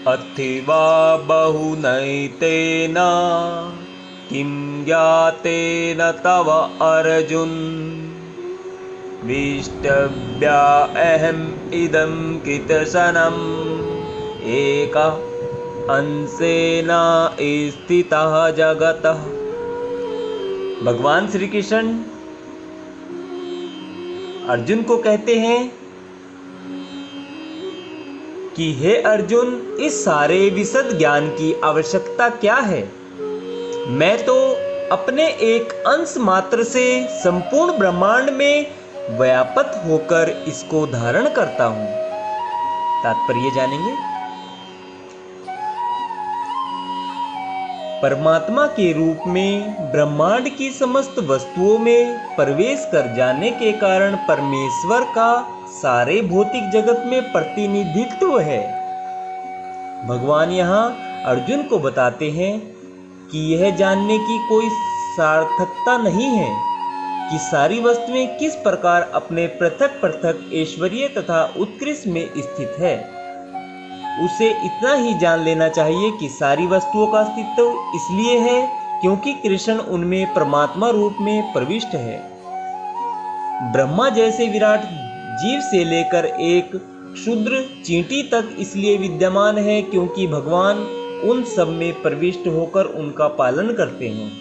अथिवा बहुनैतेन किं ज्ञातेन तव अर्जुन विष्टव्या अहम् इदं कृतसनम् एक अंशेन स्थितः जगतः। भगवान श्री कृष्ण अर्जुन को कहते हैं कि हे अर्जुन, इस सारे विशद ज्ञान की आवश्यकता क्या है? मैं तो अपने एक अंश मात्र से संपूर्ण ब्रह्मांड में व्याप्त होकर इसको धारण करता हूं। तात्पर्य जानेंगे। परमात्मा के रूप में ब्रह्मांड की समस्त वस्तुओं में प्रवेश कर जाने के कारण परमेश्वर का सारे भौतिक जगत में प्रतिनिधित्व है। भगवान यहाँ अर्जुन को बताते हैं कि यह जानने की कोई सार्थकता नहीं है कि सारी वस्तुएं किस प्रकार अपने पृथक पृथक ऐश्वर्य तथा उत्कृष्ट में स्थित है। उसे इतना ही जान लेना चाहिए कि सारी वस्तुओं का अस्तित्व इसलिए है क्योंकि कृष्ण उनमें परमात्मा रूप में प्रविष्ट है। ब्रह्मा जैसे विराट जीव से लेकर एक क्षुद्र चींटी तक इसलिए विद्यमान है क्योंकि भगवान उन सब में प्रविष्ट होकर उनका पालन करते हैं।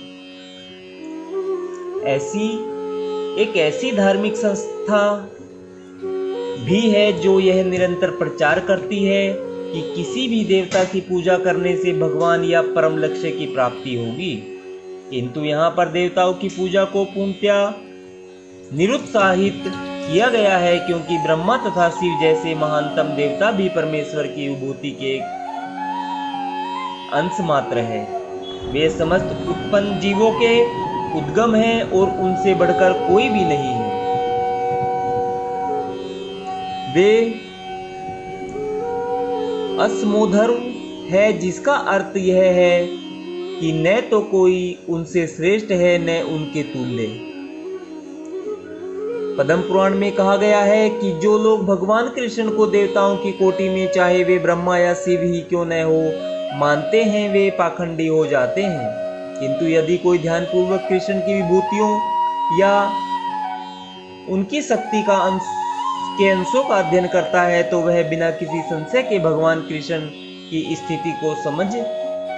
ऐसी धार्मिक संस्था भी है जो यह निरंतर प्रचार करती है कि किसी भी देवता की पूजा करने से भगवान या परम लक्ष्य की प्राप्ति होगी, किंतु यहाँ पर देवताओं की पूजा को पूर्णतया निरुत्साहित किया गया है क्योंकि ब्रह्मा तथा शिव जैसे महानतम देवता भी परमेश्वर की विभूति के एक अंश मात्र है। वे समस्त उत्पन्न जीवों के उद्गम हैं और उनसे बढ़कर कोई भी नहीं है। वे असमोधर्व है, जिसका अर्थ यह है कि न तो कोई उनसे श्रेष्ठ है न उनके तुल्य। पद्म पुराण में कहा गया है कि जो लोग भगवान कृष्ण को देवताओं की कोटि में, चाहे वे ब्रह्मा या शिव ही क्यों न हो, मानते हैं, वे पाखंडी हो जाते हैं। किंतु यदि कोई ध्यानपूर्वक कृष्ण की विभूतियों या उनकी शक्ति के अंशों का अध्ययन करता है तो वह बिना किसी संशय के भगवान कृष्ण की स्थिति को समझ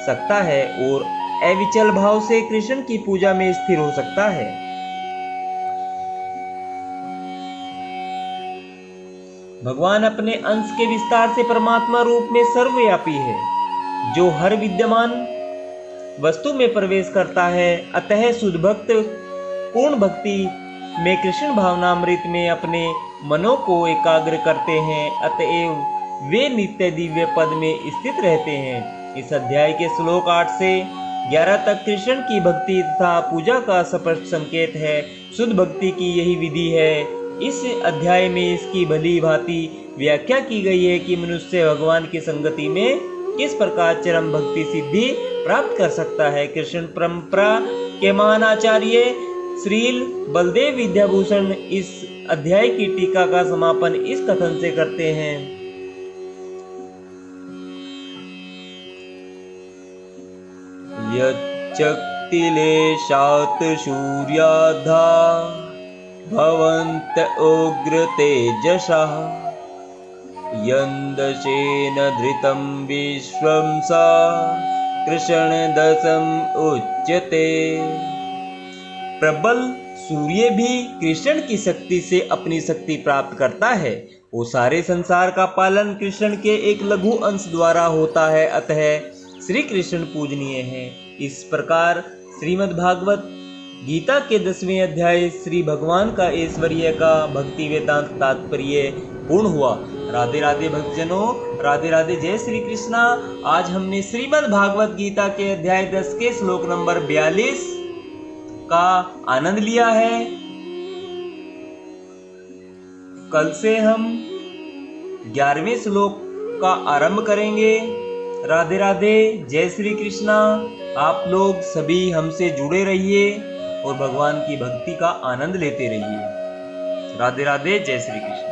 सकता है और अविचल भाव से कृष्ण की पूजा में स्थिर हो सकता है। भगवान अपने अंश के विस्तार से परमात्मा रूप में सर्वव्यापी है, जो हर विद्यमान वस्तु में प्रवेश करता है। अतः शुद्ध भक्त पूर्ण भक्ति में कृष्ण भावनामृत में अपने मनों को एकाग्र करते हैं, अतएव वे नित्य दिव्य पद में स्थित रहते हैं। इस अध्याय के श्लोक 8 से 11 तक कृष्ण की भक्ति तथा पूजा का स्पष्ट संकेत है। शुद्ध भक्ति की यही विधि है। इस अध्याय में इसकी भली भांति व्याख्या की गई है कि मनुष्य भगवान की संगति में किस प्रकार चरम भक्ति सिद्धि प्राप्त कर सकता है। कृष्ण परंपरा के महान आचार्य श्रील बलदेव विद्याभूषण इस अध्याय की टीका का समापन इस कथन से करते हैं। यच्चक्तिलेशात् सूर्याधा भवन्त उग्र तेजसः यन्दशेन धृतं विश्वं सा कृष्ण दशम उच्यते। प्रबल सूर्य भी कृष्ण की शक्ति से अपनी शक्ति प्राप्त करता है। वो सारे संसार का पालन कृष्ण के एक लघु अंश द्वारा होता है, अतः श्री कृष्ण पूजनीय है। इस प्रकार श्रीमद् भागवत गीता के 10वें अध्याय श्री भगवान का ऐश्वर्य का भक्ति वेदांत तात्पर्य पूर्ण हुआ। राधे राधे भक्तजनों, राधे राधे, जय श्री कृष्णा। आज हमने श्रीमद् भागवत गीता के अध्याय 10 के श्लोक नंबर 42 का आनंद लिया है। कल से हम 11वें श्लोक का आरंभ करेंगे। राधे राधे, जय श्री कृष्णा। आप लोग सभी हमसे जुड़े रहिए और भगवान की भक्ति का आनंद लेते रहिए। राधे राधे, जय श्री कृष्ण।